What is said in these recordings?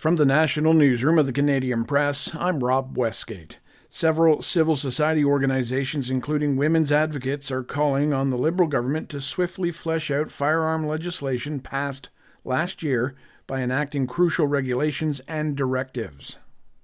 From the National Newsroom of the Canadian Press, I'm Rob Westgate. Several civil society organizations, including women's advocates, are calling on the Liberal government to swiftly flesh out firearm legislation passed last year by enacting crucial regulations and directives.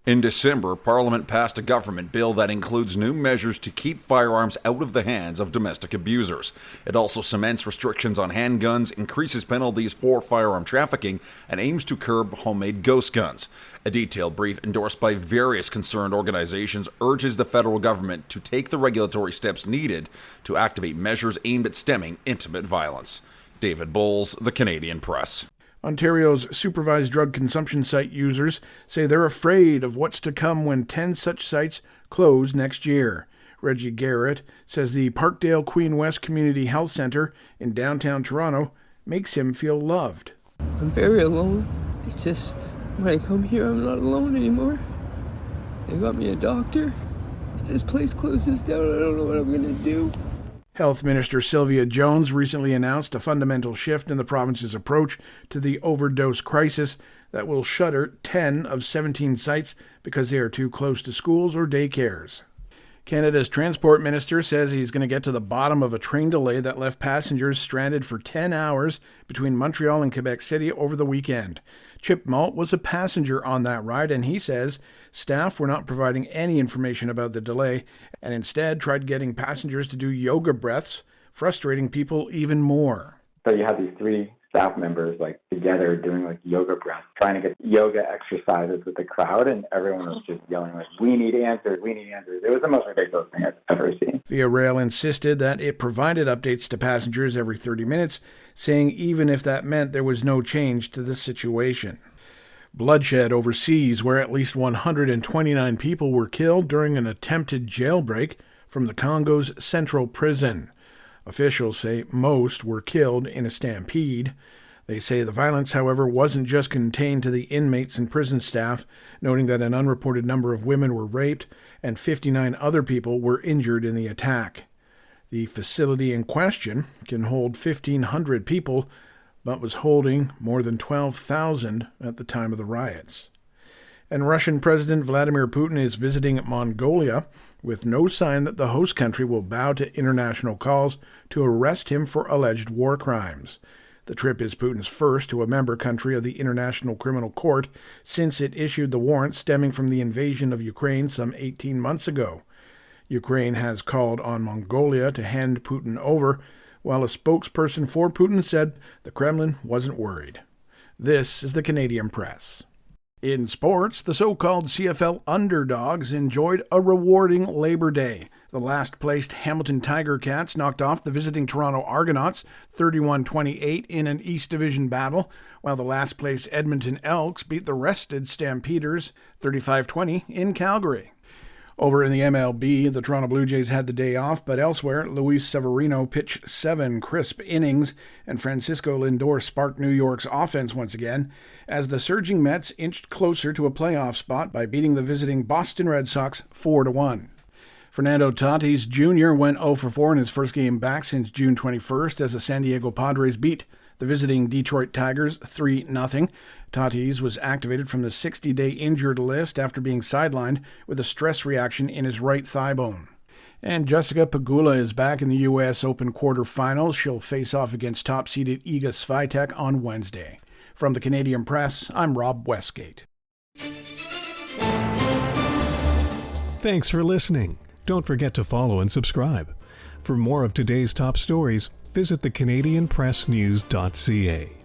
In December, Parliament passed a government bill that includes new measures to keep firearms out of the hands of domestic abusers. It also cements restrictions on handguns, increases penalties for firearm trafficking, and aims to curb homemade ghost guns. A detailed brief endorsed by various concerned organizations urges the federal government to take the regulatory steps needed to activate measures aimed at stemming intimate violence. David Bowles, The Canadian Press. Ontario's supervised drug consumption site users say they're afraid of what's to come when 10 such sites close next year. Reggie Garrett says the Parkdale Queen West Community Health Centre in downtown Toronto makes him feel loved. I'm very alone. It's just, when I come here, I'm not alone anymore. They got me a doctor. If this place closes down, I don't know what I'm going to do. Health Minister Sylvia Jones recently announced a fundamental shift in the province's approach to the overdose crisis that will shutter 10 of 17 sites because they are too close to schools or daycares. Canada's Transport Minister says he's going to get to the bottom of a train delay that left passengers stranded for 10 hours between Montreal and Quebec City over the weekend. Chip Malt was a passenger on that ride, and he says staff were not providing any information about the delay and instead tried getting passengers to do yoga breaths, frustrating people even more. So you have these three staff members together doing yoga breaths, trying to get yoga exercises with the crowd, and everyone was just yelling we need answers, we need answers. It was the most ridiculous thing I've ever seen. Via Rail insisted that it provided updates to passengers every 30 minutes, saying even if that meant there was no change to the situation. Bloodshed overseas, where at least 129 people were killed during an attempted jailbreak from the Congo's central prison. Officials say most were killed in a stampede. They say the violence, however, wasn't just contained to the inmates and prison staff, noting that an unreported number of women were raped and 59 other people were injured in the attack. The facility in question can hold 1,500 people, but was holding more than 12,000 at the time of the riots. And Russian President Vladimir Putin is visiting Mongolia with no sign that the host country will bow to international calls to arrest him for alleged war crimes. The trip is Putin's first to a member country of the International Criminal Court since it issued the warrant stemming from the invasion of Ukraine some 18 months ago. Ukraine has called on Mongolia to hand Putin over, while a spokesperson for Putin said the Kremlin wasn't worried. This is the Canadian Press. In sports, the so-called CFL underdogs enjoyed a rewarding Labor Day. The last-placed Hamilton Tiger Cats knocked off the visiting Toronto Argonauts 31-28 in an East Division battle, while the last-placed Edmonton Elks beat the rested Stampeders 35-20 in Calgary. Over in the MLB, the Toronto Blue Jays had the day off, but elsewhere, Luis Severino pitched 7 crisp innings, and Francisco Lindor sparked New York's offense once again, as the surging Mets inched closer to a playoff spot by beating the visiting Boston Red Sox 4-1. Fernando Tatis Jr. went 0-4 in his first game back since June 21st as the San Diego Padres beat the visiting Detroit Tigers 3-0. Tatis was activated from the 60-day injured list after being sidelined with a stress reaction in his right thigh bone. And Jessica Pegula is back in the U.S. Open quarterfinals. She'll face off against top-seeded Iga Swiatek on Wednesday. From the Canadian Press, I'm Rob Westgate. Thanks for listening. Don't forget to follow and subscribe. For more of today's top stories, visit thecanadianpressnews.ca.